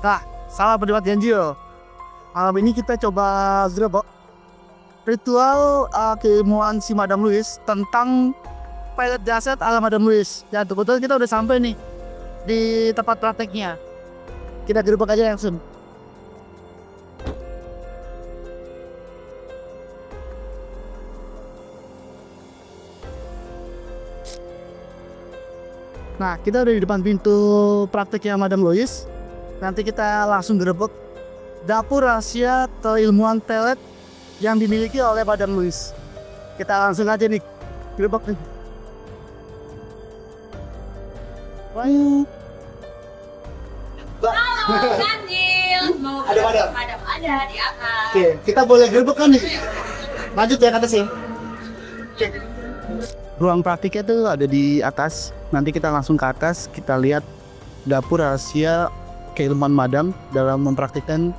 Nah, salah pendapat ganjil. Malam ini kita coba gerebek ritual keilmuan si Madam Louise tentang pelet dasyat ala Madam Louise. Dan kebetulan kita udah sampai nih di tempat prakteknya. Kita gerebek aja langsung. Nah, kita udah di depan pintu prakteknya Madam Louise. Nanti kita langsung gerebek dapur rahasia keilmuan pelet yang dimiliki oleh Madam Louise. Kita langsung aja nih gerebek nih. Halo, Ganjil. Ada Madam? Ada di atas. Oke, kita boleh gerebek kan nih. Lanjut ya ke atas ya. Oke. Ruang praktiknya tuh ada di atas. Nanti kita langsung ke atas, kita lihat dapur rahasia keilmuan Madam dalam mempraktikkan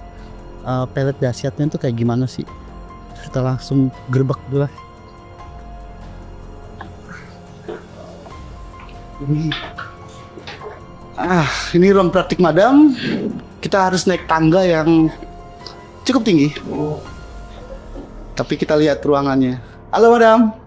pelet dahsyatnya itu kayak gimana sih. Kita langsung gerebek dulu lah. Ini ruang praktik Madam. Kita harus naik tangga yang cukup tinggi. Tapi kita lihat ruangannya. Halo Madam.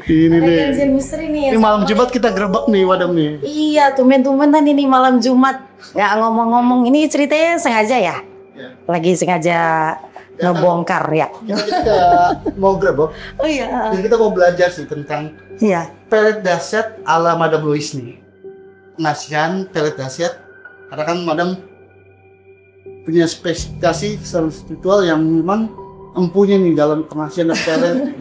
Ini nih. Ganjil misteri nih. Ini malam Jumat kita gerebek nih Madam nih. Iya, tumben-tumbenan ini malam Jumat. Nggak ngomong-ngomong, ini ceritanya sengaja ya? Lagi sengaja ngebongkar ya? Kita mau gerebek. Oh iya. Jadi kita mau belajar sih tentang Iya. pelet dahsyat ala Madam Louise nih. Pengasihan pelet dahsyat. Karena kan Madam punya spesifikasi spiritual yang memang empunya nih dalam pengasihan pelet.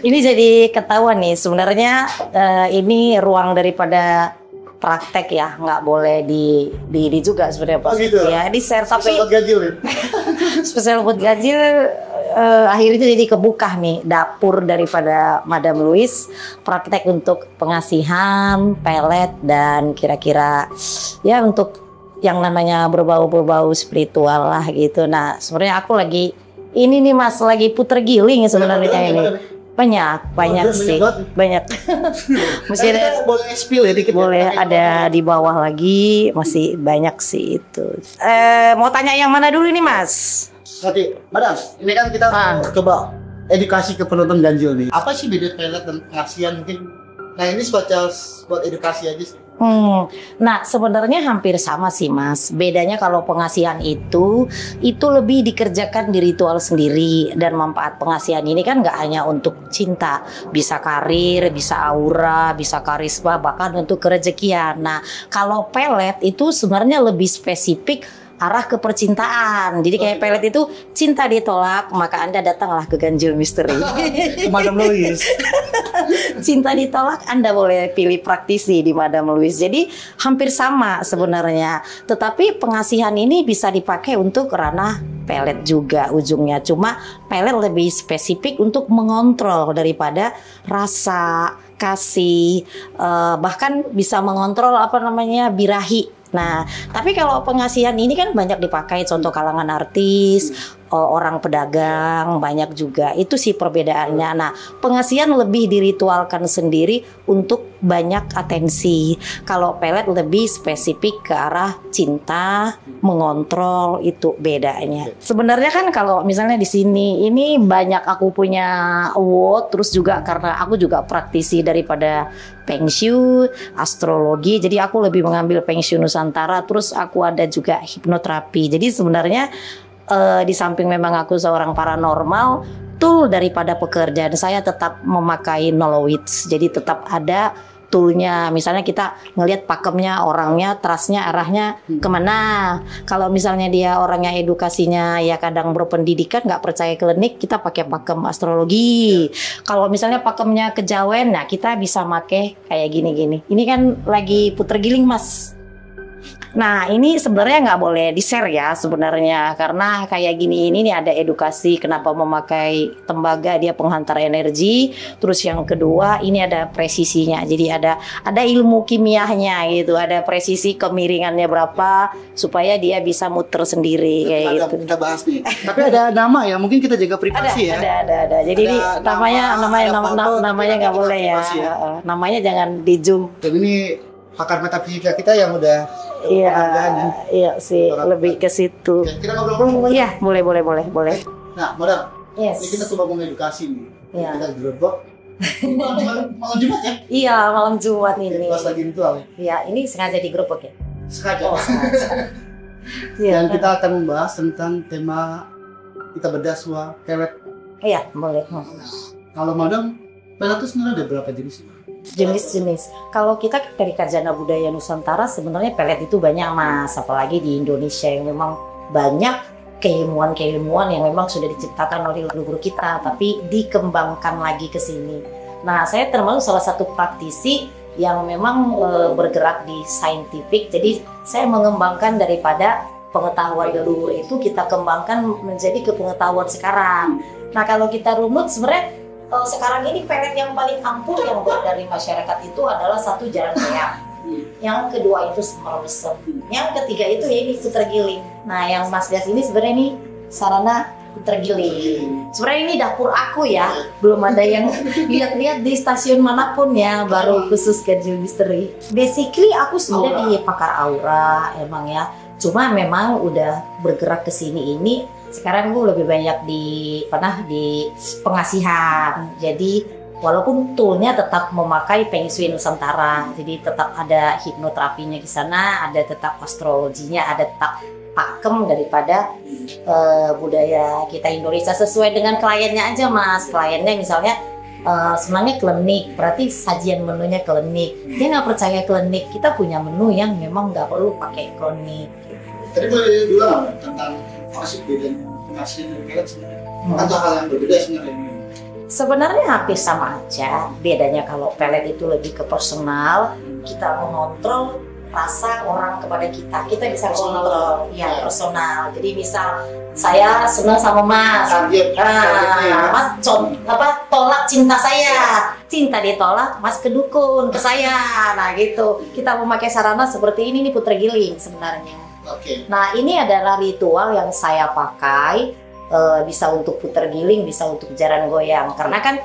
Ini jadi ketahuan nih, sebenarnya ini ruang daripada praktek ya, nggak boleh di juga sebenarnya Pak. Oh gitu? Ya, di share tapi Spesial ganjil ya? spesial buat ganjil. Akhirnya jadi kebuka nih dapur daripada Madam Louise, praktek untuk pengasihan pelet dan kira-kira ya untuk yang namanya berbau-berbau spiritual lah gitu. Nah sebenarnya aku lagi ini nih Mas lagi puter giling sebenarnya ini. Banyak sih, banyak. Mesti ada, boleh spill ya dikit. boleh ya? ada di bawah lagi, masih banyak sih itu. Mau tanya yang mana dulu nih Mas? Nanti, Madam, ini kan kita coba edukasi ke penonton ganjil nih. Apa sih beda pelet dan pengasihan mungkin? Nah ini buat edukasi aja sih. Nah sebenarnya hampir sama sih Mas. Bedanya kalau pengasihan itu lebih dikerjakan di ritual sendiri, dan manfaat pengasihan ini kan nggak hanya untuk cinta, bisa karir, bisa aura, bisa karisma, bahkan untuk kerejekian. Nah kalau pelet itu sebenarnya lebih spesifik arah ke percintaan. Jadi kayak pelet itu cinta ditolak, maka Anda datanglah ke Ganjil Misteri. Madam Louise. Cinta ditolak, Anda boleh pilih praktisi di Madam Louise. Jadi hampir sama sebenarnya. Tetapi pengasihan ini bisa dipakai untuk ranah pelet juga ujungnya. Cuma pelet lebih spesifik untuk mengontrol daripada rasa, kasih, bahkan bisa mengontrol birahi. Nah, tapi kalau pengasihan ini kan banyak dipakai, contoh kalangan artis, orang pedagang, banyak juga. Itu sih perbedaannya. Nah, pengasihan lebih diritualkan sendiri untuk banyak atensi. Kalau pelet lebih spesifik ke arah cinta, mengontrol, itu bedanya. Sebenarnya kan kalau misalnya di sini ini banyak aku punya award, terus juga karena aku juga praktisi daripada Feng Shui, astrologi, jadi aku lebih mengambil Feng Shui Nusantara, terus aku ada juga hipnoterapi. Jadi sebenarnya di samping memang aku seorang paranormal, tool daripada pekerjaan saya tetap memakai knowledge. Jadi tetap ada toolnya. Misalnya kita ngelihat pakemnya, orangnya, trustnya, arahnya kemana. Kalau misalnya dia orangnya edukasinya ya kadang berpendidikan, nggak percaya klinik, kita pakai pakem astrologi. Kalau misalnya pakemnya kejawen, nah kita bisa pakai kayak gini-gini. Ini kan lagi puter giling Mas. Nah ini sebenarnya nggak boleh di-share ya sebenarnya, karena kayak gini ini nih ada edukasi kenapa memakai tembaga, dia penghantar energi. Terus yang kedua ini ada presisinya, jadi ada ilmu kimiahnya gitu, ada presisi kemiringannya berapa supaya dia bisa muter sendiri kayak gitu. Kita bahas nih. Tapi ada nama ya, mungkin kita jaga privasi ya. Ada. Jadi namanya nggak boleh ya. Namanya jangan di zoom. Dan ini pakar metafisika kita yang udah Iya, penghargaan. iya sih, lebih ke situ. Oke, kita ngobrol-ngobrol. Iya, boleh. Nah, Madam, Yes. ini kita coba mengedukasi nih. Iya. Kita di Gerbek. Malam Jumat ya? Iya, malam Jumat ini. Pas lagi ritual ya? Iya, ini sengaja digerobak ya. Sengaja. Iya. Dan kita akan membahas tentang tema kita bedah semua pelet. Iya, boleh. Kalau Madam, pelet itu sebenarnya ada berapa jenis? Jenis-jenis. Kalau kita dari Karjana Budaya Nusantara sebenarnya pelet itu banyak Mas, apalagi di Indonesia yang memang banyak keilmuan-keilmuan yang memang sudah diciptakan oleh leluhur kita, tapi dikembangkan lagi ke sini. Nah, saya termasuk salah satu praktisi yang memang bergerak di scientific. Jadi saya mengembangkan daripada pengetahuan leluhur itu kita kembangkan menjadi ke pengetahuan sekarang. Nah, kalau kita runut sebenarnya sekarang ini pelet yang paling ampuh yang dari masyarakat itu adalah satu jaran goyang. Yang kedua itu semar mesem. Yang ketiga itu ya ini puter giling. Nah, yang Mas lihat ini sebenarnya ini sarana puter giling. Sebenarnya ini dapur aku ya. Belum ada yang lihat-lihat di stasiun manapun ya, baru khusus Ganjil Misteri. Basically aku sudah di pakar aura emang ya. Cuma memang udah bergerak ke sini ini sekarang gue lebih banyak di pengasihan. Jadi walaupun toolnya tetap memakai Feng Shui Nusantara, jadi tetap ada hipnoterapinya di sana, ada tetap astrologinya, ada tetap pakem daripada budaya kita Indonesia sesuai dengan kliennya aja Mas. Kliennya misalnya sebenarnya klinik, berarti sajian menunya klinik. Dia nggak percaya klinik, kita punya menu yang memang nggak perlu pakai klinik. Tadi boleh bilang tentang vaksin bedanya vaksin dan pelet sebenarnya. Atau hal yang berbeda sebenarnya. Sebenarnya hampir sama aja. Bedanya kalau pelet itu lebih ke personal, kita mengontrol rasa orang kepada kita. Kita bisa kontrol, ya personal. Jadi misal saya senang sama Mas, Mas tolak cinta saya, cinta ditolak, Mas kedukun ke saya. Nah gitu. Kita memakai sarana seperti ini nih puter giling sebenarnya. Nah ini adalah ritual yang saya pakai, bisa untuk puter giling, bisa untuk jaran goyang. Karena kan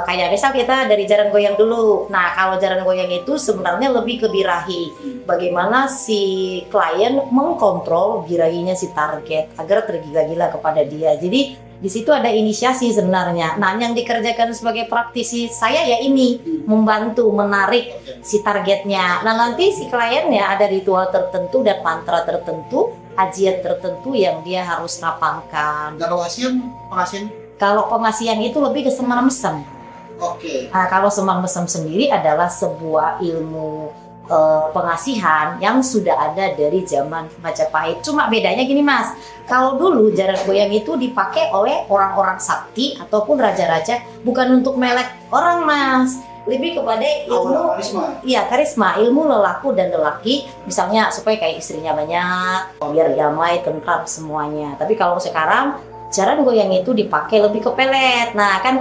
kayak misal kita dari jaran goyang dulu. Nah kalau jaran goyang itu sebenarnya lebih ke birahi. Bagaimana si klien mengkontrol birahinya si target agar tergila-gila kepada dia. Jadi di situ ada inisiasi sebenarnya. Nah yang dikerjakan sebagai praktisi saya ya ini membantu menarik si targetnya. Nah nanti si kliennya ada ritual tertentu dan mantra tertentu, ajian tertentu yang dia harus lapangkan. Kalau pengasihan? Kalau pengasihan itu lebih ke semar mesem. Nah kalau semar mesem sendiri adalah sebuah ilmu pengasihan yang sudah ada dari zaman Majapahit. Cuma bedanya gini Mas, kalau dulu jaran goyang itu dipakai oleh orang-orang sakti ataupun raja-raja, bukan untuk melek orang Mas, lebih kepada ilmu karisma, ilmu lelaku dan lelaki, misalnya supaya kayak istrinya banyak, biar damai, tentram semuanya. Tapi kalau sekarang jaran goyang itu dipakai lebih ke pelet. Nah kan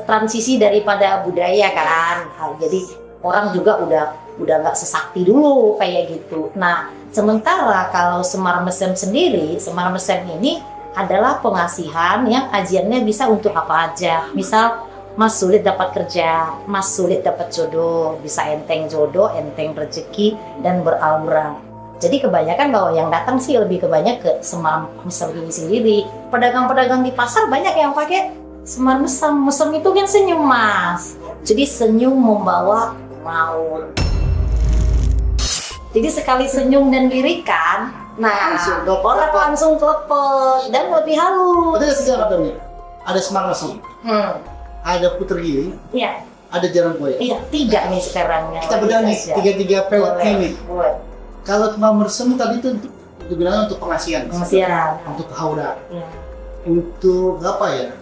transisi daripada budaya kan, jadi orang juga udah nggak sesakti dulu kayak gitu. Nah sementara kalau semar mesem sendiri, semar mesem ini adalah pengasihan yang ajiannya bisa untuk apa aja. Misal Mas sulit dapat kerja, Mas sulit dapat jodoh, bisa enteng jodoh, enteng rezeki dan beraura. Jadi kebanyakan kalau yang datang sih lebih kebanyak ke semar mesem ini sendiri. Pedagang-pedagang di pasar banyak yang pakai semar mesem. Mesem itu kan senyum Mas. Jadi senyum membawa maut. Jadi sekali senyum dan lirikan, nah orang langsung kelepek dan lebih halus. Ada sejarah nih. Ada semar mesem, ada puter giling, Iya. ada jaran goyang. Iya, 3 nih sekarang. Kita bedah nih tiga pelet ini. Kalau semar mesem tadi itu digunakan untuk pengasihan, untuk aura, untuk apa ya?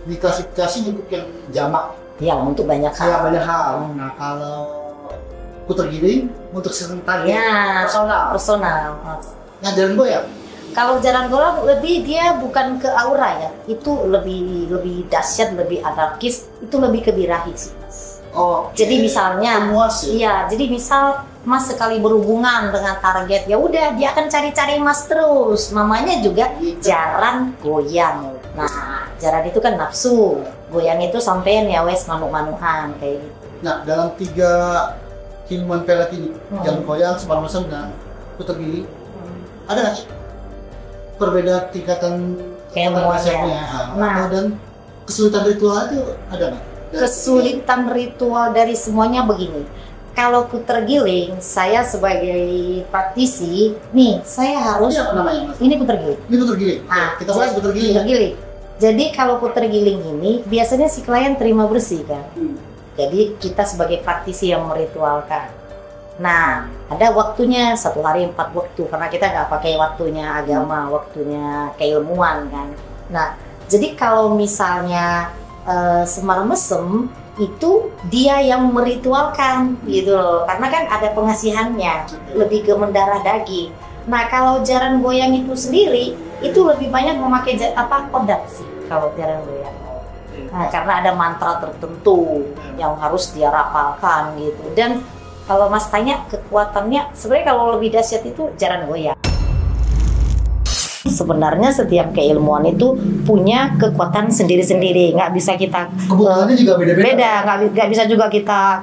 Diklasifikasi untuk yang jamak. Ya, untuk banyak hal. Nah kalau puter giling untuk serentak ya, personal. Nah jaran goyang. Kalau jaran goyang lebih dia bukan ke aura ya, itu lebih dahsyat, lebih anarkis, itu lebih ke birahi sih. Jadi misalnya, jadi misal Mas sekali berhubungan dengan target, ya udah dia akan cari-cari Mas terus. Namanya juga jaran goyang. Nah, jaran itu kan nafsu, goyang itu sampean ya wes manuk-manuhan kayak gitu. Nah, dalam 3 keilmuan pelet ini, jalan goyang, semar mesem, dan putar giling, ada nggak perbedaan tingkatan Keilmuannya. resepnya? Nah. Dan kesulitan ritual itu ada nggak? Kesulitan ritual dari semuanya begini. Kalau puter giling, saya sebagai praktisi, nih saya harus Ini apa namanya, Mas? ini puter giling. Ini putar giling. Ah, Kita bahas putar giling. puter giling. Jadi kalau puter giling ini biasanya si klien terima bersih kan. Jadi kita sebagai praktisi yang meritualkan. Nah, ada waktunya 1 hari 4 waktu karena kita nggak pakai waktunya agama, waktunya keilmuan kan. Nah, jadi kalau misalnya semar mesem itu dia yang meritualkan gitu loh, karena kan ada pengasihannya, lebih ke mendarah daging. Nah, kalau jaran goyang itu sendiri itu lebih banyak memakai kodam sih kalau jaran goyang. Nah, karena ada mantra tertentu yang harus dia rapalkan gitu. Dan kalau Mas tanya kekuatannya, sebenarnya kalau lebih dahsyat itu jaran goyang. Sebenarnya setiap keilmuan itu punya kekuatan sendiri-sendiri, nggak bisa kita Kebutuhannya juga beda-beda. beda, nggak bisa juga kita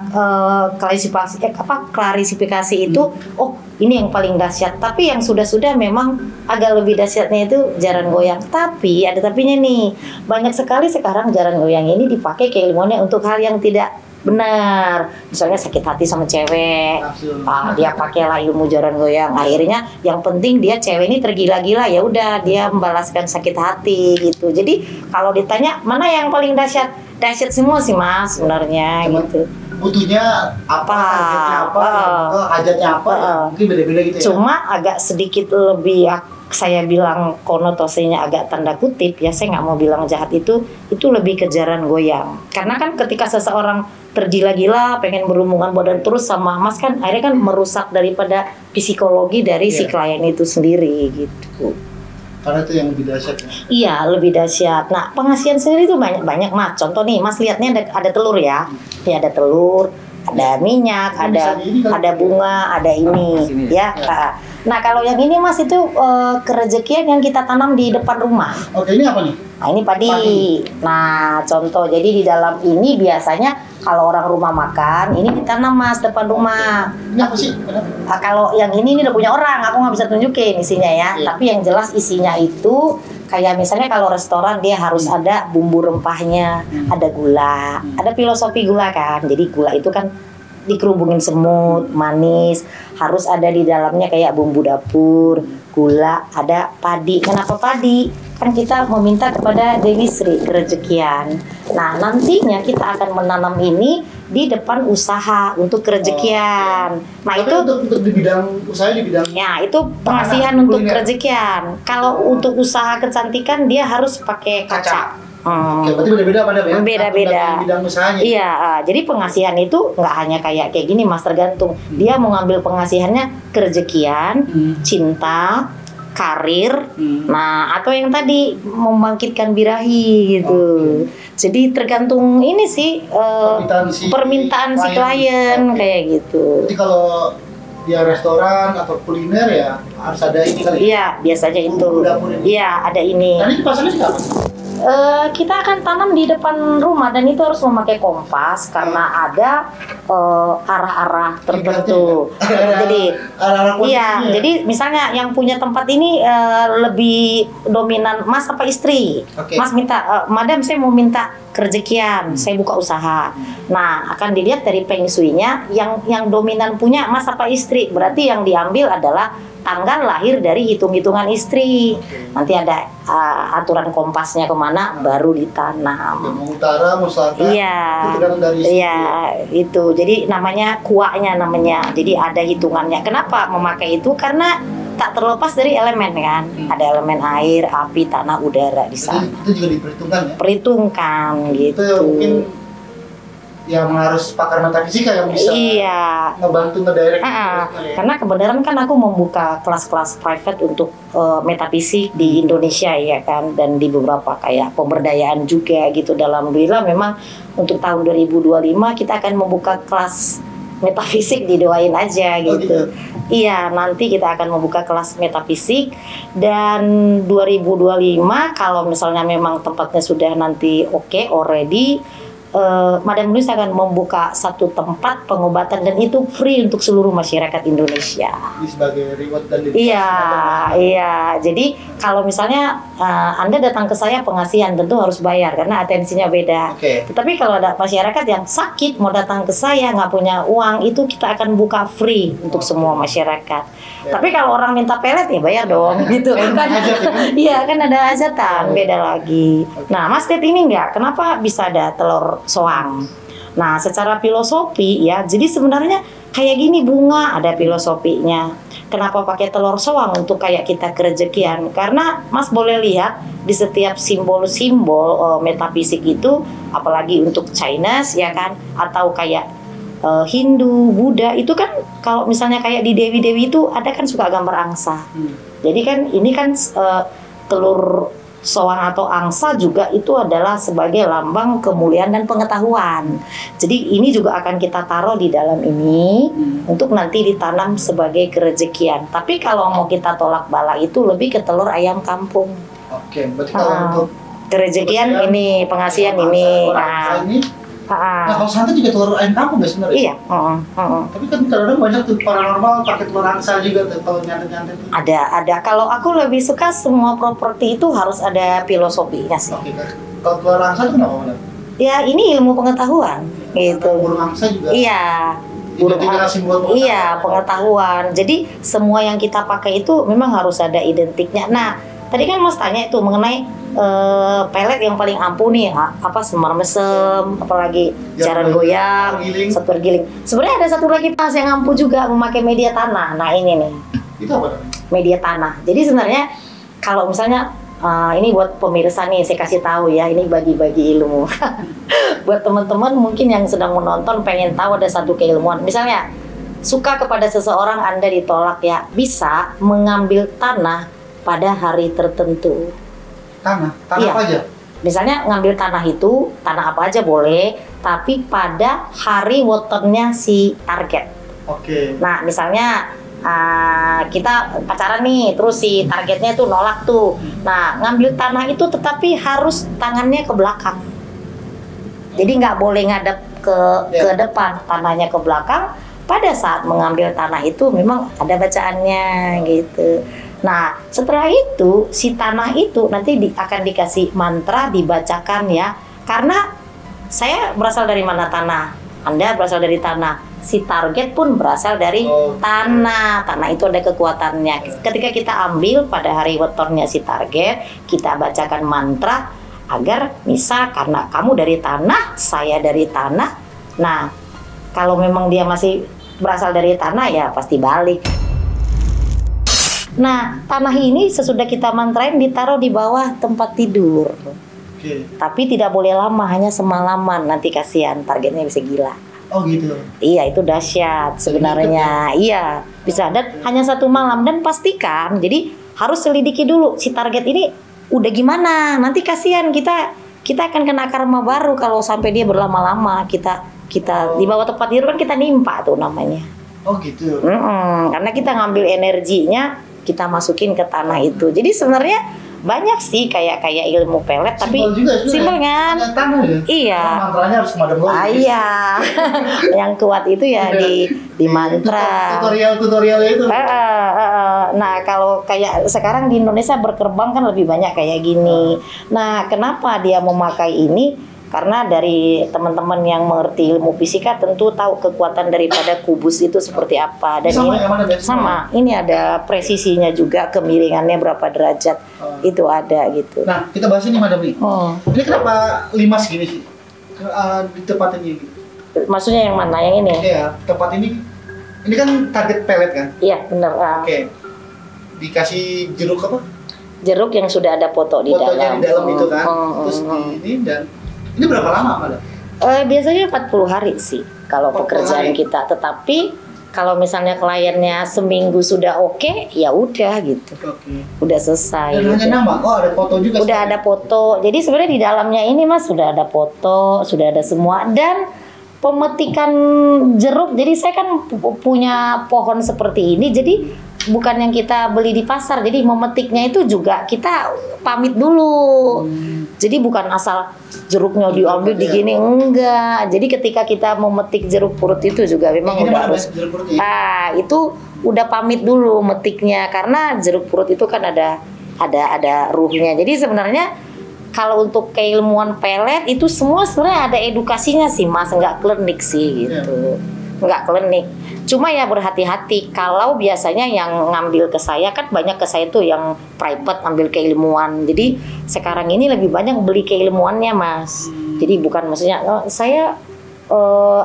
klarifikasi itu. Oh, ini yang paling dahsyat. Tapi yang sudah memang agak lebih dahsyatnya itu jaran goyang. Tapi ada tapinya nih, banyak sekali sekarang jaran goyang ini dipakai keilmuannya untuk hal yang tidak benar. Misalnya sakit hati sama cewek, dia pakailah ilmu jaran goyang. Akhirnya yang penting dia cewek ini tergila-gila, ya udah dia membalaskan sakit hati gitu. Jadi kalau ditanya mana yang paling dahsyat, dahsyat semua sih Mas sebenarnya gitu. Butuhnya apa, hajatnya apa, ya, mungkin beda-beda gitu ya. Cuma agak sedikit lebih saya bilang konotasinya agak tanda kutip ya, saya nggak mau bilang jahat, itu lebih ke jaran goyang. Karena kan ketika seseorang tergila-gila pengen berhubungan badan terus sama Mas kan akhirnya kan merusak daripada psikologi dari si klien itu sendiri gitu. Karena itu yang lebih dahsyat ya. Iya, lebih dahsyat. Nah, pengasihan sendiri itu banyak Mas. Contoh nih, Mas lihatnya ada telur ya. Ini ada telur, ada minyak, ada bunga, ada ini ya. Nah, kalau yang ini Mas itu kerejekian yang kita tanam di depan rumah. Oke, ini apa nih? Nah, ini padi. Nah, contoh. Jadi di dalam ini biasanya kalau orang rumah makan, ini ditanam Mas depan rumah. Ini apa sih? Kalau yang ini udah punya orang, aku nggak bisa tunjukin isinya ya. Tapi yang jelas isinya itu kayak misalnya kalau restoran dia harus ada bumbu rempahnya, ada gula, ada filosofi gula kan. Jadi gula itu kan dikerubungin semut, manis, harus ada di dalamnya kayak bumbu dapur, gula, ada padi. Kenapa padi? Kan kita meminta kepada Dewi Sri kerejekian. Nah, nantinya kita akan menanam ini di depan usaha untuk kerejekian. Nah, tapi itu untuk di bidang usaha, di bidang ya itu pengasihan makanan, untuk kuliner. kerejekian. Kalau untuk usaha kecantikan dia harus pakai kaca. Oke, berarti beda-beda pada ya? Beda-beda. Di bidang usahanya. Iya, jadi pengasihan itu nggak hanya kayak gini Mas, tergantung. Dia mau ngambil pengasihannya kerejekian, cinta, karir, nah atau yang tadi membangkitkan birahi gitu. Jadi tergantung ini sih permintaan si klien kayak gitu. Jadi kalau dia restoran atau kuliner ya harus ada ini kali. Iya, biasanya itu. Dapur ini. Iya, ada ini. Nah, ini pasarnya sih apa? Kita akan tanam di depan rumah dan itu harus memakai kompas karena ada arah-arah tertentu. Jadi Arah-arah iya, posisinya. jadi misalnya yang punya tempat ini lebih dominan Mas apa istri. Oke. Mas minta, Madam saya mau minta kerejekian, saya buka usaha. Nah, akan dilihat dari feng shui-nya yang dominan punya Mas apa istri. Berarti yang diambil adalah tanggal lahir dari hitung-hitungan istri. Nanti ada aturan kompasnya kemana baru ditanam. Ya, mau utara, mau selatan. Iya, Itu tergantung dari istri. iya itu. Jadi namanya kuaknya namanya. Jadi ada hitungannya. Kenapa memakai itu? Karena tak terlepas dari elemen kan. Ada elemen air, api, tanah, udara di sana. Itu juga diperhitungkan ya. Perhitungkan gitu. Itu mungkin yang harus pakar metafisika yang bisa ngebantu ngedirect. Karena kebenaran kan aku membuka kelas-kelas private untuk metafisik di Indonesia ya kan, dan di beberapa kayak pemberdayaan juga gitu. Dalam Alhamdulillah memang untuk tahun 2025 kita akan membuka kelas metafisik, didoain aja gitu. gitu. Iya, nanti kita akan membuka kelas metafisik dan 2025 kalau misalnya memang tempatnya sudah nanti oke, already Madam Luis akan membuka satu tempat pengobatan dan itu free untuk seluruh masyarakat Indonesia. Ini sebagai reward dan Iya, iya. Jadi kalau misalnya Anda datang ke saya pengasihan tentu harus bayar karena atensinya beda. Oke. Tetapi kalau ada masyarakat yang sakit mau datang ke saya nggak punya uang itu kita akan buka free untuk semua masyarakat. Tapi kalau orang minta pelet ya bayar dong gitu kan. Iya kan ada hajatan beda lagi. Nah Mas lihat ini nggak? Kenapa bisa ada telur soang? Nah secara filosofi ya, jadi sebenarnya kayak gini bunga ada filosofinya. Kenapa pakai telur soang untuk kayak kita kerejekian? Karena Mas boleh lihat di setiap simbol-simbol metafisik itu, apalagi untuk Chinese ya kan, atau kayak Hindu, Buddha itu kan kalau misalnya kayak di dewi-dewi itu ada kan suka gambar angsa. Jadi kan ini kan telur soang atau angsa juga itu adalah sebagai lambang kemuliaan dan pengetahuan. Jadi ini juga akan kita taruh di dalam ini untuk nanti ditanam sebagai kerejekian. Tapi kalau mau kita tolak bala itu lebih ke telur ayam kampung. Oke, berarti kalau untuk kerejekian ini, pengasihan ini. Nah kalau santai juga telur ayam kampung nggak sebenarnya? Iya. Tapi kan kadang-kadang banyak tuh paranormal pakai telur angsa juga tuh kalau nyantet-nyantet. Ada. Kalau aku lebih suka semua properti itu harus ada filosofinya sih. Oke, kalau telur angsa itu kenapa Madam? Ya ini ilmu pengetahuan gitu. Burung angsa juga. Iya. Iya, pengetahuan. Jadi semua yang kita pakai itu memang harus ada identiknya. Nah, tadi kan Mas tanya itu mengenai pelet yang paling ampuh nih apa semar mesem, apalagi jaran goyang, setur giling. Sebenarnya ada satu lagi Mas yang ampuh juga memakai media tanah. Nah ini nih. Itu apa? Media tanah. Jadi sebenarnya kalau misalnya ini buat pemirsa nih saya kasih tahu ya, ini bagi-bagi ilmu. Buat teman-teman mungkin yang sedang menonton pengen tahu ada satu keilmuan. Misalnya suka kepada seseorang Anda ditolak ya, bisa mengambil tanah pada hari tertentu. Tanah Iya. apa aja? Misalnya ngambil tanah itu, tanah apa aja boleh, tapi pada hari wetonnya si target. Oke. Nah, misalnya kita pacaran nih, terus si targetnya tuh nolak tuh. Nah, ngambil tanah itu tetapi harus tangannya ke belakang. Jadi nggak boleh ngadep ke depan, tanahnya ke belakang. Pada saat mengambil tanah itu memang ada bacaannya gitu. Nah, setelah itu si tanah itu nanti akan dikasih mantra dibacakan ya. Karena saya berasal dari mana tanah, Anda berasal dari tanah, si target pun berasal dari tanah. Tanah itu ada kekuatannya. Ketika kita ambil pada hari wetonnya si target, kita bacakan mantra agar misal karena kamu dari tanah, saya dari tanah. Nah, kalau memang dia masih berasal dari tanah ya pasti balik. Nah, tanah ini sesudah kita mantrain ditaruh di bawah tempat tidur. Tapi tidak boleh lama, hanya semalaman. Nanti kasihan, targetnya bisa gila. Oh gitu. Iya, itu dahsyat sebenarnya. Iya, bisa. Dan hanya satu malam. Dan pastikan, jadi harus selidiki dulu si target ini udah gimana. Nanti kasihan kita akan kena karma baru kalau sampai dia berlama-lama. Kita di bawah tempat tidur kan kita nimpa tuh namanya. Oh gitu. Karena kita ngambil energinya, kita masukin ke tanah itu. Jadi sebenarnya banyak sih kayak ilmu pelet, tapi simpel kan? Tanah ya? Iya. Mantranya harus Madam Luis. Iya. Yang kuat itu ya di mantra. Tutorialnya itu. Nah, kalau kayak sekarang di Indonesia berkembang kan lebih banyak kayak gini. Nah, kenapa dia memakai ini? Karena dari teman-teman yang mengerti ilmu fisika tentu tahu kekuatan daripada kubus itu seperti apa. Dan sama, ini sama. Ini ada presisinya juga, kemiringannya berapa derajat itu ada gitu. Nah, kita bahas ini Madam Lee. Ini kenapa limas gini sih? Di tempat ini. Maksudnya yang mana? Yang ini? Iya, tempat ini. Ini kan target pelet kan? Iya, benar. Oke. Dikasih jeruk apa? Jeruk yang sudah ada foto di dalam. Fotonya di dalam itu kan. Terus ini dan ini berapa lama, Madam? Biasanya 40 hari sih kalau pekerjaan kita. Tetapi kalau misalnya kliennya seminggu sudah oke, ya udah gitu. Udah selesai. Dan hanya nama. Oh, ada foto juga. Udah ada foto. Jadi sebenarnya di dalamnya ini Mas sudah ada foto, sudah ada semua, dan pemetikan jeruk. Jadi saya kan punya pohon seperti ini. Jadi bukan yang kita beli di pasar. Jadi memetiknya itu juga kita pamit dulu. Jadi bukan asal jeruknya diambil digini, enggak. Jadi ketika kita memetik jeruk purut itu juga memang Ini udah mana, harus. Mas, jeruk purut ya? Itu udah pamit dulu metiknya karena jeruk purut itu kan ada ruhnya. Jadi sebenarnya kalau untuk keilmuan pelet itu semua sebenarnya ada edukasinya sih Mas, nggak klinik sih gitu. Nggak klinik. Cuma ya berhati-hati kalau biasanya yang ngambil ke saya kan banyak ke saya tuh yang private ambil keilmuan. Jadi sekarang ini lebih banyak beli keilmuannya Mas. Jadi bukan maksudnya saya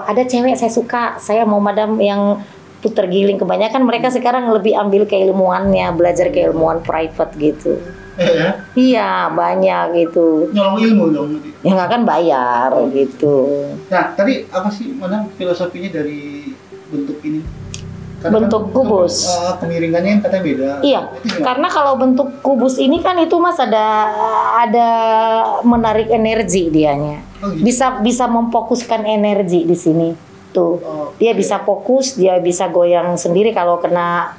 ada cewek saya suka, saya mau madam yang puter giling. Kebanyakan mereka sekarang lebih ambil keilmuannya, belajar keilmuan private gitu. Ya? Iya banyak gitu. Nyolong ilmu dong. Ya nggak kan bayar gitu. Nah, tadi apa sih madam filosofinya dari bentuk ini? Bentuk kubus. Kemiringannya yang katanya beda. Iya, karena kalau bentuk kubus ini kan itu Mas ada menarik energi dianya. Oh, gitu. Bisa memfokuskan energi di sini. Tuh. Dia bisa fokus, dia bisa goyang sendiri kalau kena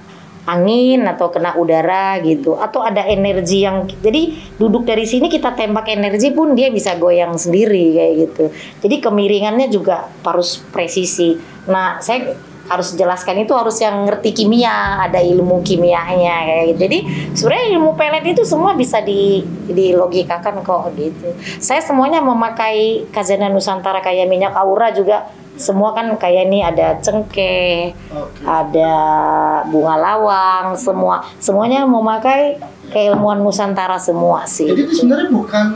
angin atau kena udara gitu. Atau ada energi yang jadi duduk dari sini kita tembak energi pun dia bisa goyang sendiri kayak gitu. Jadi kemiringannya juga harus presisi. Nah, saya harus jelaskan itu harus yang ngerti kimia, ada ilmu kimianya kayak gitu. Jadi sebenarnya ilmu pelet itu semua bisa dilogikakan kok gitu. Saya semuanya memakai Khazanah Nusantara kayak minyak aura juga. Semua kan kayak ini ada cengkeh, ada bunga lawang, semuanya memakai keilmuan Nusantara semua sih. Jadi itu sebenarnya bukan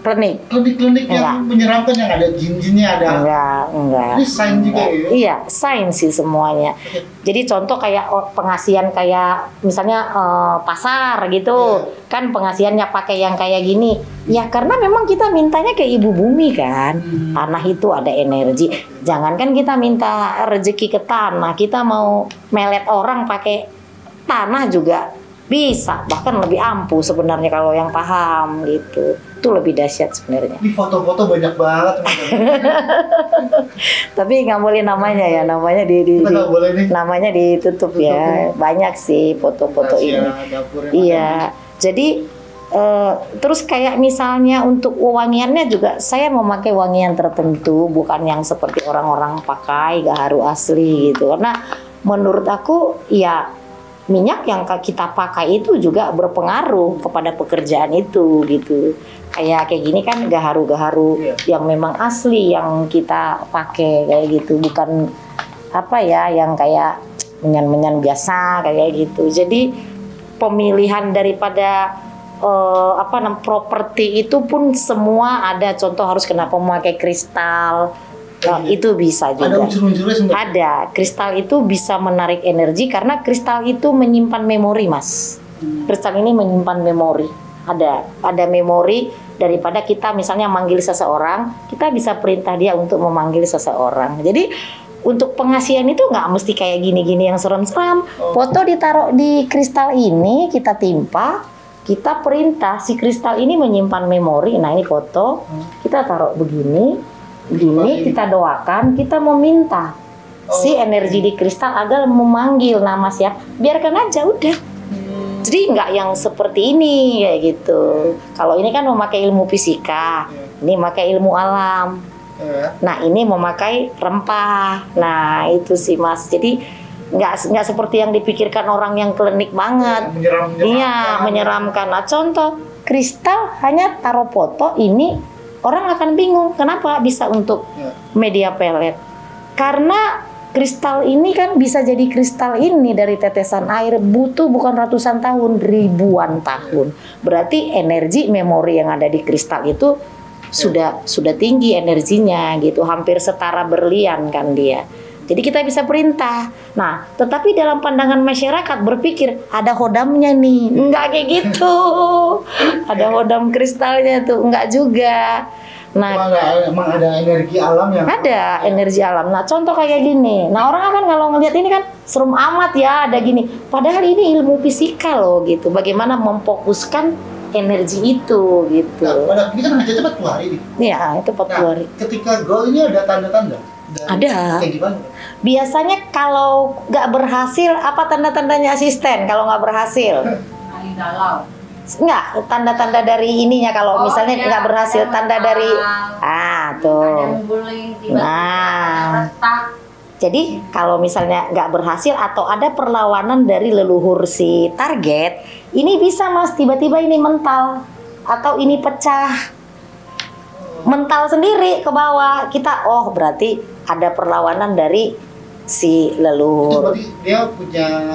klinik yang menyeramkan yang ada jin-jinnya ada. Enggak. Ini sign juga ya? Iya, sign sih semuanya. Jadi contoh kayak pengasihan kayak misalnya pasar gitu, kan pengasihannya pakai yang kayak gini. Ya karena memang kita mintanya ke ibu bumi kan. Tanah itu ada energi. Jangankan kita minta rezeki ke tanah, kita mau melet orang pakai tanah juga bisa, bahkan lebih ampuh sebenarnya kalau yang paham gitu. Itu lebih dahsyat sebenarnya. Ini foto-foto banyak banget. Tapi nggak boleh namanya ya, namanya namanya ditutup ya. Banyak sih foto-foto ini. Iya. Jadi terus kayak misalnya untuk wangiannya juga saya memakai wangian tertentu, bukan yang seperti orang-orang pakai gaharu asli gitu. Karena menurut aku ya minyak yang kita pakai itu juga berpengaruh kepada pekerjaan itu gitu. Kayak gini kan gaharu-gaharu yang memang asli yang kita pakai kayak gitu, bukan apa ya yang kayak menyan-menyan biasa kayak gitu. Jadi pemilihan daripada properti itu pun semua ada contoh harus kenapa memakai kristal. Itu bisa juga. Ada unsur-unsurnya sebenarnya? Ada. Kristal itu bisa menarik energi karena kristal itu menyimpan memori, Mas. Kristal ini menyimpan memori. Ada memori daripada kita misalnya manggil seseorang, kita bisa perintah dia untuk memanggil seseorang. Jadi untuk pengasihan itu nggak mesti kayak gini-gini yang serem-serem. Foto ditaruh di kristal ini, kita timpa, kita perintah si kristal ini menyimpan memori. Nah ini foto, kita taruh begini. Kita doakan, kita meminta si energi di kristal agar memanggil nama siapa, biarkan aja udah. Jadi nggak yang seperti ini kayak gitu. Kalau ini kan memakai ilmu fisika, ini memakai ilmu alam. Nah ini memakai rempah. Nah itu sih Mas. Jadi nggak seperti yang dipikirkan orang yang klinik banget. Iya menyeramkan. Nah contoh kristal hanya taruh foto ini. Orang akan bingung kenapa bisa untuk media pelet. Karena kristal ini kan bisa jadi kristal ini dari tetesan air butuh bukan ratusan tahun, ribuan tahun. Berarti energi memori yang ada di kristal itu sudah tinggi energinya gitu, hampir setara berlian kan dia. Jadi kita bisa perintah. Nah, tetapi dalam pandangan masyarakat berpikir ada hodamnya nih. Enggak kayak gitu. Ada hodam kristalnya tuh, enggak juga. Nah, emang ada energi alam yang ada energi alam. Nah, contoh kayak gini. Nah, orang kan kalau ngelihat ini kan serem amat ya, ada gini. Padahal ini ilmu fisika loh gitu. Bagaimana memfokuskan energi itu gitu. Nah, ini kan hanya cepat 2 hari nih. Iya, itu 40 hari. Ketika goal ini ada tanda-tanda Ada. Kayak gimana? Biasanya kalau nggak berhasil, apa tanda-tandanya asisten kalau nggak berhasil? Kali galau. Nggak, tanda-tanda dari ininya kalau Oh, misalnya iya, nggak berhasil, ada tanda mental. dari Ada tuh. yang guling tiba-tiba Nah. retak. Jadi kalau misalnya nggak berhasil atau ada perlawanan dari leluhur si target, ini bisa mas tiba-tiba ini mental atau ini pecah, mental sendiri ke bawah. Kita berati ada perlawanan dari si Itu leluhur. berarti dia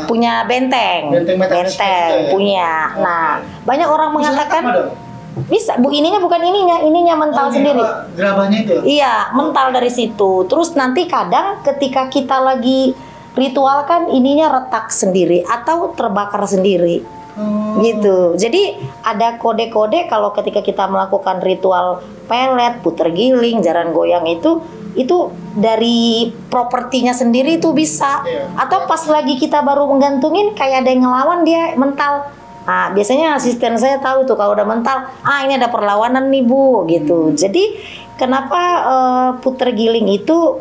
Punya benteng, Benteng metafisik juga ya? punya. Oke. Nah, banyak orang mengatakan Bisa apa dong? bisa, bu ininya bukan ininya mental Oh, ini sendiri. apa? Gerabahnya itu ya? Iya, mental dari situ. Terus nanti kadang ketika kita lagi ritual kan ininya retak sendiri atau terbakar sendiri. Oh. Gitu. Jadi ada kode-kode kalau ketika kita melakukan ritual pelet, puter giling, jaran goyang itu dari propertinya sendiri itu bisa. Iya. Atau pas lagi kita baru menggantungin kayak ada yang ngelawan dia mental. Nah, biasanya asisten saya tahu tuh kalau udah mental, ini ada perlawanan nih Bu gitu. Jadi kenapa puter giling itu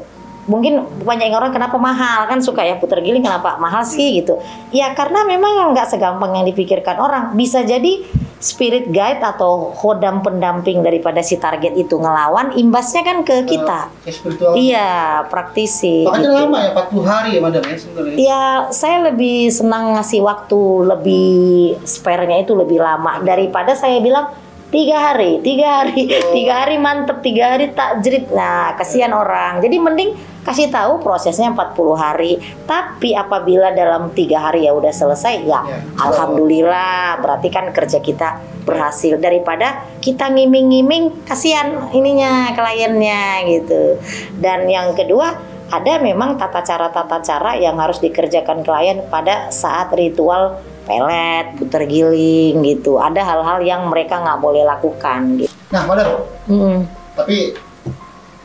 mungkin banyak orang kenapa mahal kan suka ya puter giling kenapa mahal sih gitu. Ya karena memang nggak segampang yang dipikirkan orang. Bisa jadi spirit guide atau hodam pendamping daripada si target itu ngelawan, imbasnya kan ke kita. Kayak spiritual. Iya, praktisi. Makanya gitu. lama ya, 40 hari ya madam ya sebenarnya. Ya, saya lebih senang ngasih waktu lebih spare-nya itu lebih lama daripada saya bilang 3 hari, 3 hari mantep, 3 hari takjrid. Nah, kasihan orang. Jadi mending kasih tahu prosesnya 40 hari. Tapi apabila dalam 3 hari ya udah selesai, ya alhamdulillah. Berarti kan kerja kita berhasil daripada kita ngiming-ngiming, kasihan ininya kliennya gitu. Dan yang kedua, ada memang tata cara yang harus dikerjakan klien pada saat ritual pelet, puter giling gitu. Ada hal-hal yang mereka nggak boleh lakukan gitu. Nah madam, tapi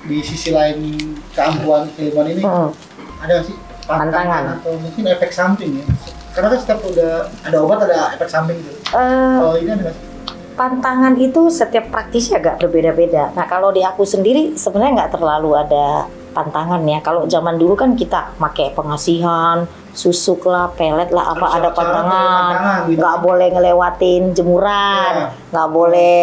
di sisi lain keampuhan keilmuan ini ada nggak sih Pantangan. atau mungkin efek samping ya? Karena kan setiap udah ada obat ada efek samping gitu. Kalau ini ada nggak sih? Pantangan itu setiap praktisi agak berbeda-beda. Nah kalau di aku sendiri sebenarnya nggak terlalu ada pantangan ya. Kalau zaman dulu kan kita pakai pengasihan, susuk lah, pelet lah, apa Harus ada syarat-syarat pantangan, pantangan gitu. nggak boleh ngelewatin jemuran, nggak boleh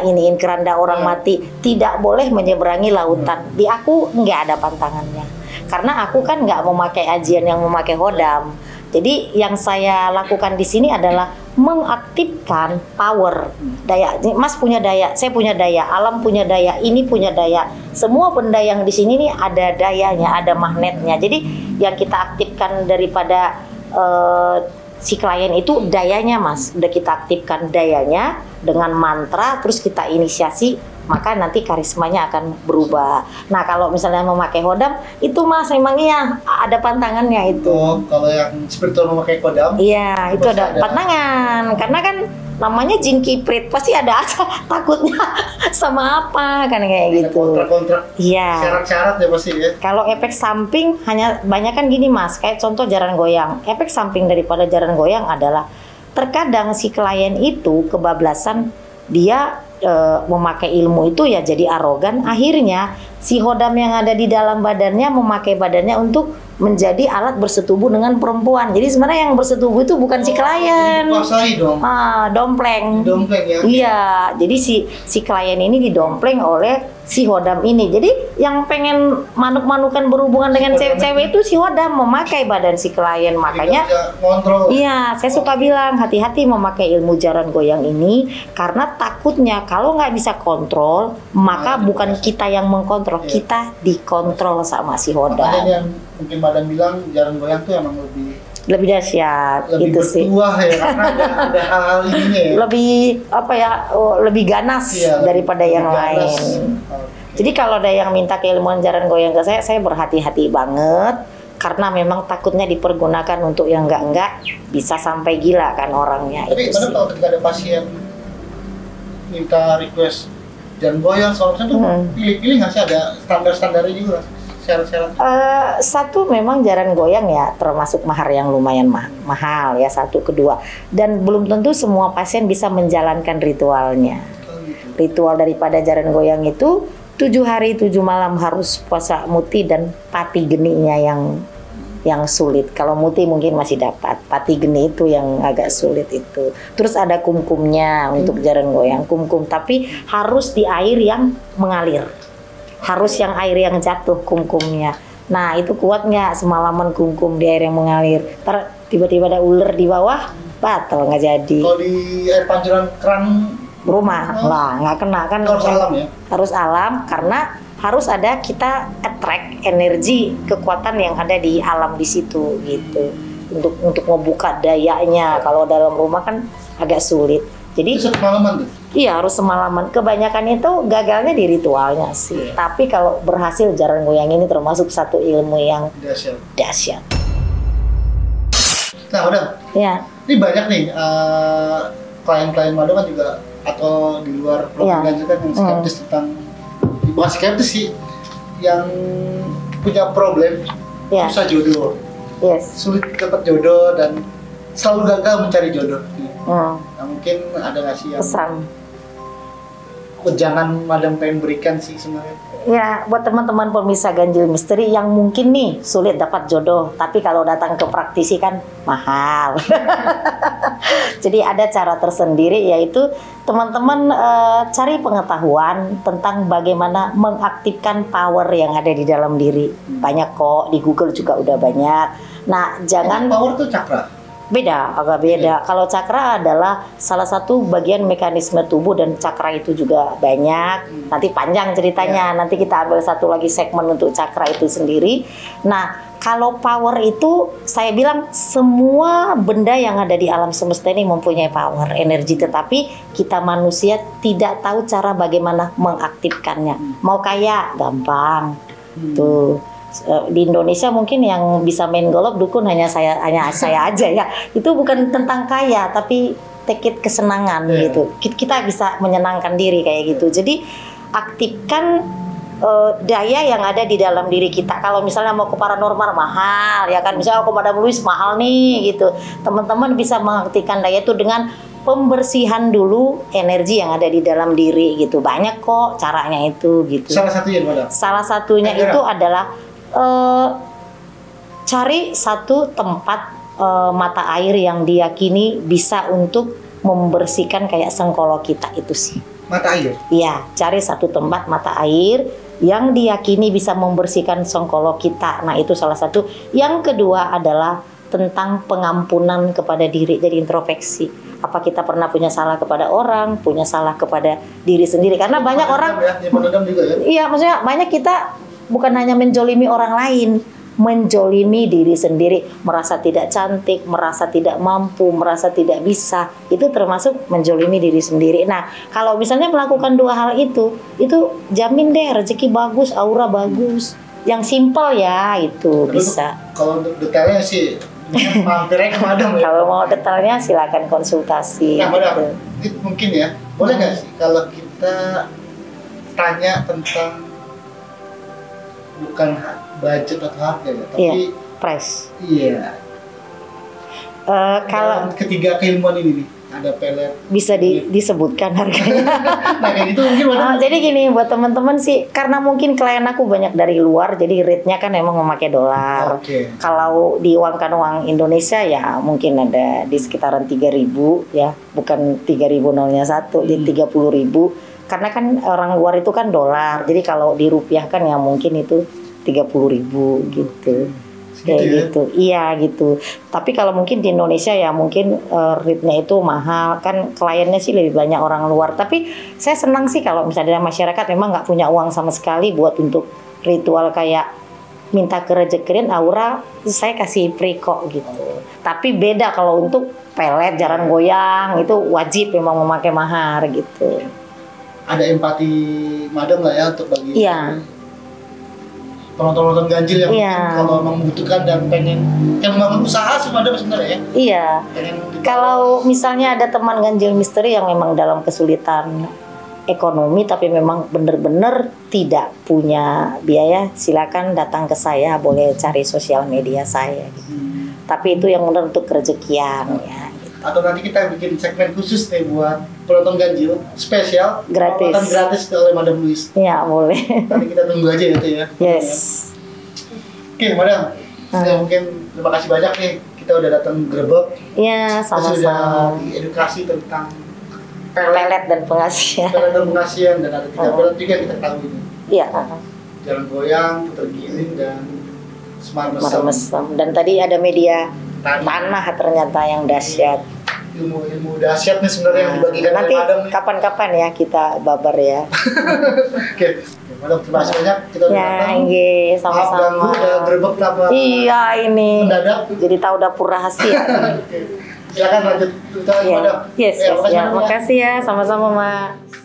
iniin keranda orang mati, tidak boleh menyeberangi lautan. Di aku nggak ada pantangannya, karena aku kan nggak memakai ajian yang memakai hodam. Jadi yang saya lakukan di sini adalah mengaktifkan power daya. Mas punya daya, saya punya daya, alam punya daya, ini punya daya. Semua benda yang di sini nih ada dayanya, ada magnetnya. Jadi yang kita aktifkan daripada si klien itu dayanya, Mas. Udah kita aktifkan dayanya dengan mantra, terus kita inisiasi, maka nanti karismanya akan berubah. Nah kalau misalnya memakai hodam itu Mas memang iya ada pantangannya itu. Oh, kalau yang spiritual memakai kodam? Iya itu ada pantangan karena kan namanya jin kiprit pasti ada takutnya sama apa kan kayak gitu. Kontrak-kontrak. Iya. Syarat-syarat ya pasti ya. Kalau efek samping hanya banyak kan gini Mas, kayak contoh jaran goyang. Efek samping daripada jaran goyang adalah terkadang si klien itu kebablasan dia memakai ilmu itu ya jadi arogan, akhirnya si hodam yang ada di dalam badannya memakai badannya untuk menjadi alat bersetubuh dengan perempuan. Jadi sebenarnya yang bersetubuh itu bukan si klien. Dikuasai dong. Dompleng. Dompleng ya. Iya, jadi si klien ini didompleng oleh si hodam ini. Jadi yang pengen manuk-manukan berhubungan dengan cewek-cewek itu si hodam memakai badan si klien. Makanya kontrol. iya, saya suka bilang hati-hati memakai ilmu jaran goyang ini karena takutnya kalau nggak bisa kontrol, maka bukan kita yang mengkontrol, kita dikontrol sama si hodam. Makanya yang mungkin madam bilang jaran goyang tuh emang lebih dahsyat lebih gitu sih. bertuah ya karena ada hal-hal ininya ya. Lebih lebih ganas daripada yang lain. Jadi kalau ada yang minta keilmuan jaran goyang ke saya berhati-hati banget karena memang takutnya dipergunakan untuk yang enggak bisa sampai gila kan orangnya. Tapi itu kadang kalau ketika ada pasien minta request jaran goyang soalnya tuh pilih-pilih nggak sih, ada standar-standarnya juga syarat-syarat? Satu memang jaran goyang ya termasuk mahar yang lumayan mahal ya, satu. Kedua, dan belum tentu semua pasien bisa menjalankan ritualnya. Ritual daripada jaran goyang itu 7 hari 7 malam harus puasa muti dan pati geninya yang sulit. Kalau muti mungkin masih dapat, pati geni itu yang agak sulit itu. Terus ada kumkumnya untuk jaran goyang, kumkum, tapi harus di air yang mengalir. Harus yang air yang jatuh kumkumnya. Nah, itu kuat nggak semalaman kumkum di air yang mengalir? Ntar tiba-tiba ada ular di bawah, batal nggak jadi. Kalau di air pancuran keran Rumah lah nggak kena kan? harus alam ya? Harus alam, karena harus ada kita attract energi kekuatan yang ada di alam di situ gitu. Untuk ngebuka dayanya. Kalau dalam rumah kan agak sulit. Jadi Itu semalaman tuh? iya harus semalaman. Kebanyakan itu gagalnya di ritualnya sih. Tapi kalau berhasil, jaran goyang ini termasuk satu ilmu yang Dahsyat. dahsyat. Nah udah, Ya, ini banyak nih klien-klien Mado kan juga, atau di luar Iya. program juga yang skeptis tentang, bukan skeptis sih, yang punya problem ya, susah jodoh, yes. sulit dapat jodoh dan selalu gagal mencari jodoh. Hmm, Nah, mungkin ada nggak sih yang pesan. jangan Madam pengen berikan sih sebenarnya? Ya, buat teman-teman pemirsa ganjil misteri yang mungkin nih sulit dapat jodoh, tapi kalau datang ke praktisi kan mahal. Jadi ada cara tersendiri, yaitu teman-teman cari pengetahuan tentang bagaimana mengaktifkan power yang ada di dalam diri. Banyak kok, di Google juga udah banyak. Nah, jangan Power tuh cakra. beda, agak beda. Kalau cakra adalah salah satu bagian mekanisme tubuh, dan cakra itu juga banyak. Nanti panjang ceritanya. Nanti kita ambil satu lagi segmen untuk cakra itu sendiri. Nah, kalau power itu saya bilang semua benda yang ada di alam semesta ini mempunyai power, energi, tetapi kita manusia tidak tahu cara bagaimana mengaktifkannya. Mau kaya gampang. Tuh. Di Indonesia mungkin yang bisa main golf dukun hanya saya aja ya. Itu bukan tentang kaya, tapi take it kesenangan gitu. Kita bisa menyenangkan diri kayak gitu. Jadi aktifkan daya yang ada di dalam diri kita. Kalau misalnya mau ke paranormal mahal ya kan, misalnya aku pada Luis mahal nih gitu. Teman-teman bisa mengaktifkan daya itu dengan pembersihan dulu energi yang ada di dalam diri gitu. Banyak kok caranya itu gitu. Salah satunya Madam. Salah satunya itu adalah cari satu tempat mata air yang diyakini bisa untuk membersihkan kayak sengkolo kita itu sih. Mata air. Iya, cari satu tempat mata air yang diyakini bisa membersihkan sengkolo kita. Nah, itu salah satu. Yang kedua adalah tentang pengampunan kepada diri, jadi introspeksi. Apa kita pernah punya salah kepada orang, punya salah kepada diri sendiri? Karena banyak orang, juga ya. iya, maksudnya banyak kita bukan hanya menjolimi orang lain, menjolimi diri sendiri, merasa tidak cantik, merasa tidak mampu, merasa tidak bisa, itu termasuk menjolimi diri sendiri. Nah, kalau misalnya melakukan dua hal itu jamin deh rezeki bagus, aura bagus. Yang simpel ya itu bisa. Kalau untuk detailnya sih mampir aja ke Madam ya. Kalau mau detailnya silakan konsultasi. Nah, Madam, gitu. ini mungkin ya, boleh nggak sih kalau kita tanya tentang bukan budget atau harga ya, tapi Iya, price. iya. Kalau Dalam ketiga keilmuan ini nih, ada pelet. bisa disebutkan harganya. Nah kayak gitu mungkin Madam. Jadi gini buat teman-teman sih, karena mungkin klien aku banyak dari luar, jadi rate-nya kan emang memakai dolar. Oke. Kalau diuangkan uang Indonesia ya mungkin ada di sekitaran 3.000 ya, bukan 3.001, di 30.000. Karena kan orang luar itu kan dolar, jadi kalau dirupiahkan ya mungkin itu 30.000 gitu. Kayak ya? gitu, iya gitu. Tapi kalau mungkin di Indonesia ya mungkin rate-nya itu mahal, kan kliennya sih lebih banyak orang luar. Tapi saya senang sih kalau misalnya masyarakat memang nggak punya uang sama sekali buat untuk ritual kayak minta kerejekian aura, saya kasih free kok gitu. Tapi beda kalau untuk pelet, jaran goyang itu wajib memang memakai mahar gitu. Ada empati Madam lah ya untuk bagi Iya. penonton-penonton ganjil yang Iya. mungkin kalau memang membutuhkan dan pengen membangun usaha sih Madam sebenarnya ya. Iya. Pengen Kalau misalnya ada teman ganjil misteri yang memang dalam kesulitan ekonomi tapi memang benar-benar tidak punya biaya, silakan datang ke saya, boleh cari sosial media saya gitu. Tapi itu yang benar untuk kerejekian ya gitu. atau nanti kita bikin segmen khusus nih buat penonton ganjil spesial Gratis. perawatan gratis oleh Madam Louis. Ya, boleh. Nanti kita tunggu aja itu ya. Yes. Oke, Madam. Ya, mungkin terima kasih banyak nih kita udah datang Grebek. Ya, Kita sudah sama-sama. diedukasi tentang Pelet dan pengasihan. pelet dan pengasihan dan ada 3 pelet juga kita tahu ini. Iya. Jalan goyang, putar giling dan semar mesem. Mesem. Dan tadi ada media Tadi tanah ternyata yang dahsyat. ilmu dahsyat nih sebenarnya yang dibagikan oleh Nanti Madam nih. kapan-kapan ya kita babar ya. Oke, Madam terima kasih banyak kita udah Ya, datang. nggih, Maaf sama-sama. ganggu udah Grebek kenapa Iya, ini mendadak. jadi tahu dapur rahasia. Oke. Silakan lanjut kita lagi Ya. Madam. Yes, Ya, yes, makasih ya. banyak ya. Makasih ya, sama-sama, Mas.